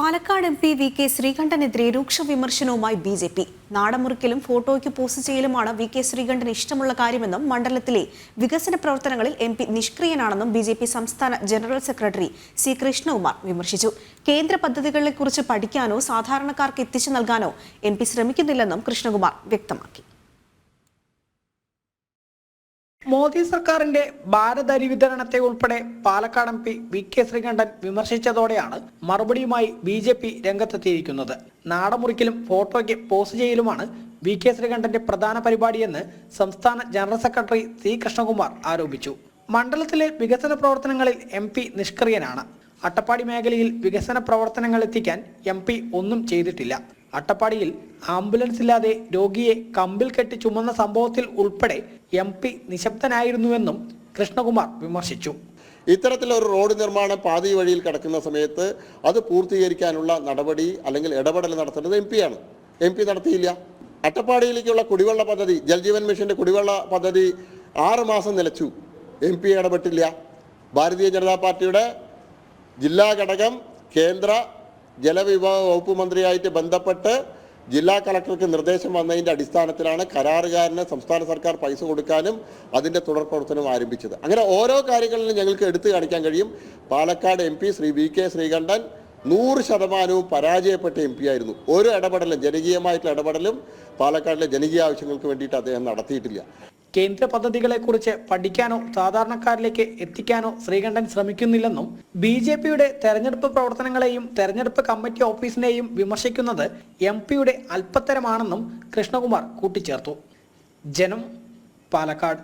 Palakkad M P V K ശ്രീകണ്ഠനെതിരെ രൂക്ഷ വിമർശനവുമായി ബി.ജെ.പി. നാടമുറിക്കലും ഫോട്ടോയ്ക്ക് പോസ്റ്റ് ചെയ്യലുമാണ് വി കെ ശ്രീകണ്ഠന് ഇഷ്ടമുള്ള കാര്യമെന്നും മണ്ഡലത്തിലെ വികസന പ്രവർത്തനങ്ങളിൽ എം പി നിഷ്ക്രിയനാണെന്നും ബി.ജെ.പി. സംസ്ഥാന ജനറൽ സെക്രട്ടറി സി കൃഷ്ണകുമാർ വിമർശിച്ചു. കേന്ദ്ര പദ്ധതികളെക്കുറിച്ച് പഠിക്കാനോ സാധാരണക്കാർക്ക് എത്തിച്ചു നൽകാനോ എം പി ശ്രമിക്കുന്നില്ലെന്നും കൃഷ്ണകുമാർ വ്യക്തമാക്കി. മോദി സർക്കാരിന്റെ ഭാരത് അരി വിതരണത്തെ ഉൾപ്പെടെ Palakkad M P V K Sreekandan വിമർശിച്ചതോടെയാണ് മറുപടിയുമായി ബി.ജെ.പി. രംഗത്തെത്തിയിരിക്കുന്നത്. നാടമുറിക്കലും ഫോട്ടോയ്ക്ക് പോസ്റ്റ് ചെയ്യലുമാണ് വി കെ ശ്രീകണ്ഠന്റെ പ്രധാന പരിപാടിയെന്ന് സംസ്ഥാന ജനറൽ സെക്രട്ടറി സി കൃഷ്ണകുമാർ ആരോപിച്ചു. മണ്ഡലത്തിലെ വികസന പ്രവർത്തനങ്ങളിൽ എം പി നിഷ്ക്രിയനാണ്. അട്ടപ്പാടി മേഖലയിൽ വികസന പ്രവർത്തനങ്ങൾ എത്തിക്കാൻ എം പി ഒന്നും ചെയ്തിട്ടില്ല. അട്ടപ്പാടിയിൽ ആംബുലൻസ് ഇല്ലാതെ രോഗിയെ കമ്പിൽ കെട്ടി ചുമന്ന സംഭവത്തിൽ ഉൾപ്പെടെ എം പി നിശബ്ദനായിരുന്നുവെന്നും കൃഷ്ണകുമാർ വിമർശിച്ചു. ഇത്തരത്തിലൊരു റോഡ് നിർമ്മാണം പാതി വഴിയിൽ കിടക്കുന്ന സമയത്ത് അത് പൂർത്തീകരിക്കാനുള്ള നടപടി അല്ലെങ്കിൽ ഇടപെടൽ നടത്തേണ്ടത് എം പിയാണ്. എം പി നടത്തിയില്ല. അട്ടപ്പാടിയിലേക്കുള്ള കുടിവെള്ള പദ്ധതി, ജൽജീവൻ മിഷന്റെ കുടിവെള്ള പദ്ധതി 6 മാസം നിലച്ചു. എം പി ഇടപെട്ടില്ല. ഭാരതീയ ജനതാ പാർട്ടിയുടെ ജില്ലാ ഘടകം കേന്ദ്ര ജലവിഭവ വകുപ്പ് മന്ത്രിയായിട്ട് ബന്ധപ്പെട്ട് ജില്ലാ കളക്ടർക്ക് നിർദ്ദേശം വന്നതിൻ്റെ അടിസ്ഥാനത്തിലാണ് കരാറുകാരന് സംസ്ഥാന സർക്കാർ പൈസ കൊടുക്കാനും അതിൻ്റെ തുടർ പ്രവർത്തനം ആരംഭിച്ചത്. അങ്ങനെ ഓരോ കാര്യങ്ങളിലും ഞങ്ങൾക്ക് എടുത്തു കാണിക്കാൻ കഴിയും. Palakkad M P Shri V K Sreekandan 100% പരാജയപ്പെട്ട എം പി ആയിരുന്നു. ഒരു ഇടപെടലും ജനകീയമായിട്ടുള്ള ഇടപെടലും പാലക്കാടിലെ ജനകീയ ആവശ്യങ്ങൾക്ക് വേണ്ടിയിട്ട് അദ്ദേഹം നടത്തിയിട്ടില്ല. കേന്ദ്ര പദ്ധതികളെക്കുറിച്ച് പഠിക്കാനോ സാധാരണക്കാരിലേക്ക് എത്തിക്കാനോ ശ്രീകണ്ഠൻ ശ്രമിക്കുന്നില്ലെന്നും ബി.ജെ.പിയുടെ തെരഞ്ഞെടുപ്പ് പ്രവർത്തനങ്ങളെയും തെരഞ്ഞെടുപ്പ് കമ്മിറ്റി ഓഫീസിനെയും വിമർശിക്കുന്നത് എം പിയുടെ അല്പത്തരമാണെന്നും കൃഷ്ണകുമാർ കൂട്ടിച്ചേർത്തു. ജനം, പാലക്കാട്.